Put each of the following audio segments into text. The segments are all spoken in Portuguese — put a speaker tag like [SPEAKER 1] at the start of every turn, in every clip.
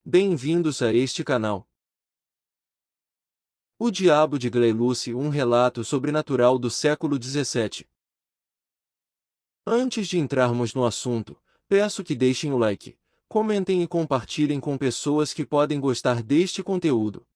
[SPEAKER 1] Bem-vindos a este canal. O Diabo de Glen Lucy, um relato sobrenatural do século XVII. Antes de entrarmos no assunto, peço que deixem o like, comentem e compartilhem com pessoas que podem gostar deste conteúdo.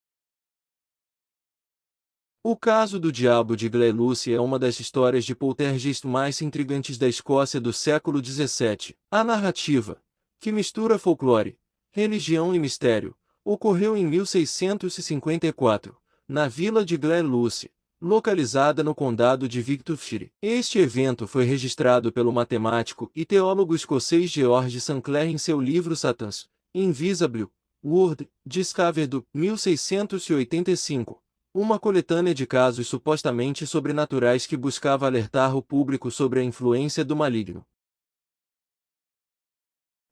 [SPEAKER 1] O caso do Diabo de Glen Lucy é uma das histórias de poltergeist mais intrigantes da Escócia do século XVII. A narrativa, que mistura folclore, religião e mistério, ocorreu em 1654, na vila de Glen Lucy, localizada no condado de Victoria. Este evento foi registrado pelo matemático e teólogo escocês George Sinclair em seu livro Satan's Invisible World, Discovered, 1685. Uma coletânea de casos supostamente sobrenaturais que buscava alertar o público sobre a influência do maligno.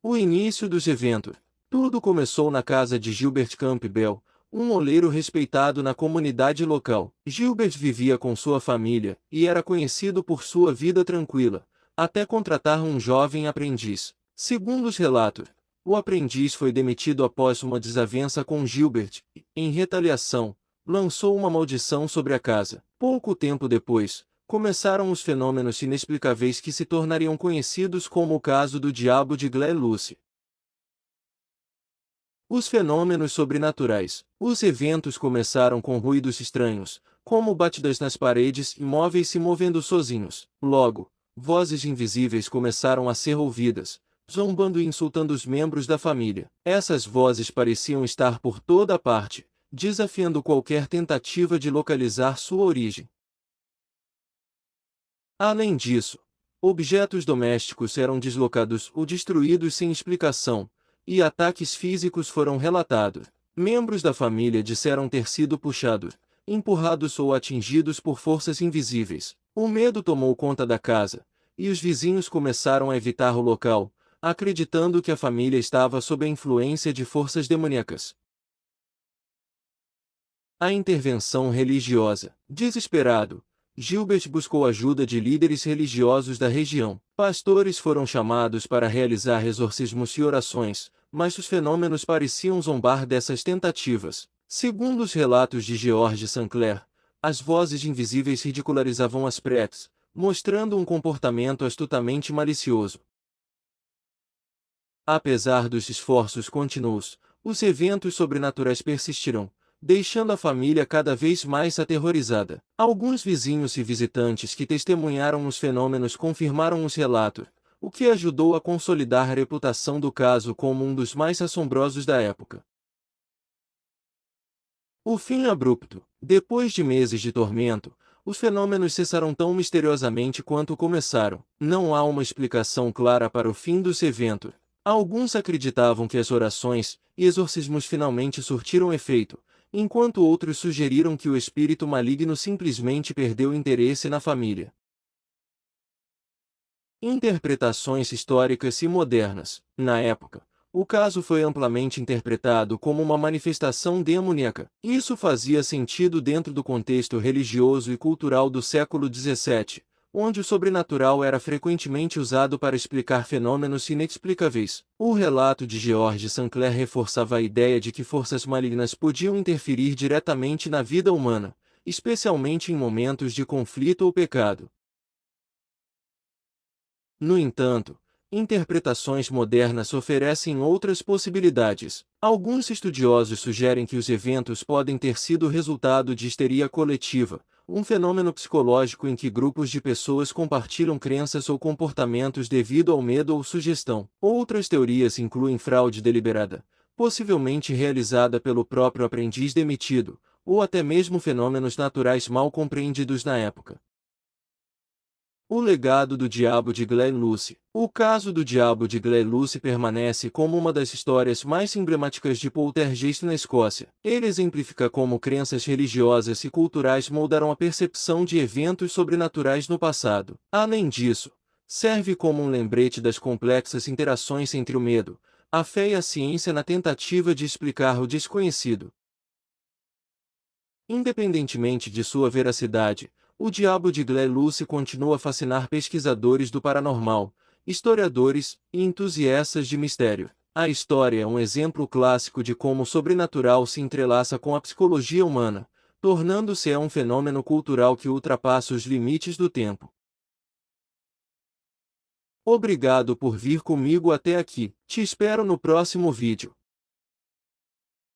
[SPEAKER 1] O início dos eventos. Tudo começou na casa de Gilbert Campbell, um oleiro respeitado na comunidade local. Gilbert vivia com sua família, e era conhecido por sua vida tranquila, até contratar um jovem aprendiz. Segundo os relatos, o aprendiz foi demitido após uma desavença com Gilbert e, em retaliação, lançou uma maldição sobre a casa. Pouco tempo depois, começaram os fenômenos inexplicáveis que se tornariam conhecidos como o caso do Diabo de Glen Lucy. Os fenômenos sobrenaturais. Os eventos começaram com ruídos estranhos, como batidas nas paredes e móveis se movendo sozinhos. Logo, vozes invisíveis começaram a ser ouvidas, zombando e insultando os membros da família. Essas vozes pareciam estar por toda parte, desafiando qualquer tentativa de localizar sua origem. Além disso, objetos domésticos eram deslocados ou destruídos sem explicação, e ataques físicos foram relatados. Membros da família disseram ter sido puxados, empurrados ou atingidos por forças invisíveis. O medo tomou conta da casa, e os vizinhos começaram a evitar o local, acreditando que a família estava sob a influência de forças demoníacas. A intervenção religiosa. Desesperado, Gilbert buscou ajuda de líderes religiosos da região. Pastores foram chamados para realizar exorcismos e orações, mas os fenômenos pareciam zombar dessas tentativas. Segundo os relatos de George Sinclair, as vozes invisíveis ridicularizavam as preces, mostrando um comportamento astutamente malicioso. Apesar dos esforços contínuos, os eventos sobrenaturais persistiram, deixando a família cada vez mais aterrorizada. Alguns vizinhos e visitantes que testemunharam os fenômenos confirmaram os relatos, o que ajudou a consolidar a reputação do caso como um dos mais assombrosos da época. O fim abrupto. Depois de meses de tormento, os fenômenos cessaram tão misteriosamente quanto começaram. Não há uma explicação clara para o fim dos eventos. Alguns acreditavam que as orações e exorcismos finalmente surtiram efeito, enquanto outros sugeriram que o espírito maligno simplesmente perdeu interesse na família. Interpretações históricas e modernas. Na época, o caso foi amplamente interpretado como uma manifestação demoníaca. Isso fazia sentido dentro do contexto religioso e cultural do século XVII, onde o sobrenatural era frequentemente usado para explicar fenômenos inexplicáveis. O relato de George Sinclair reforçava a ideia de que forças malignas podiam interferir diretamente na vida humana, especialmente em momentos de conflito ou pecado. No entanto, interpretações modernas oferecem outras possibilidades. Alguns estudiosos sugerem que os eventos podem ter sido resultado de histeria coletiva, um fenômeno psicológico em que grupos de pessoas compartilham crenças ou comportamentos devido ao medo ou sugestão. Outras teorias incluem fraude deliberada, possivelmente realizada pelo próprio aprendiz demitido, ou até mesmo fenômenos naturais mal compreendidos na época. O legado do Diabo de Glen Lucy. O caso do Diabo de Glen Lucy permanece como uma das histórias mais emblemáticas de poltergeist na Escócia. Ele exemplifica como crenças religiosas e culturais moldaram a percepção de eventos sobrenaturais no passado. Além disso, serve como um lembrete das complexas interações entre o medo, a fé e a ciência na tentativa de explicar o desconhecido. Independentemente de sua veracidade, o Diabo de Glen Lucy continua a fascinar pesquisadores do paranormal, historiadores e entusiastas de mistério. A história é um exemplo clássico de como o sobrenatural se entrelaça com a psicologia humana, tornando-se um fenômeno cultural que ultrapassa os limites do tempo. Obrigado por vir comigo até aqui. Te espero no próximo vídeo.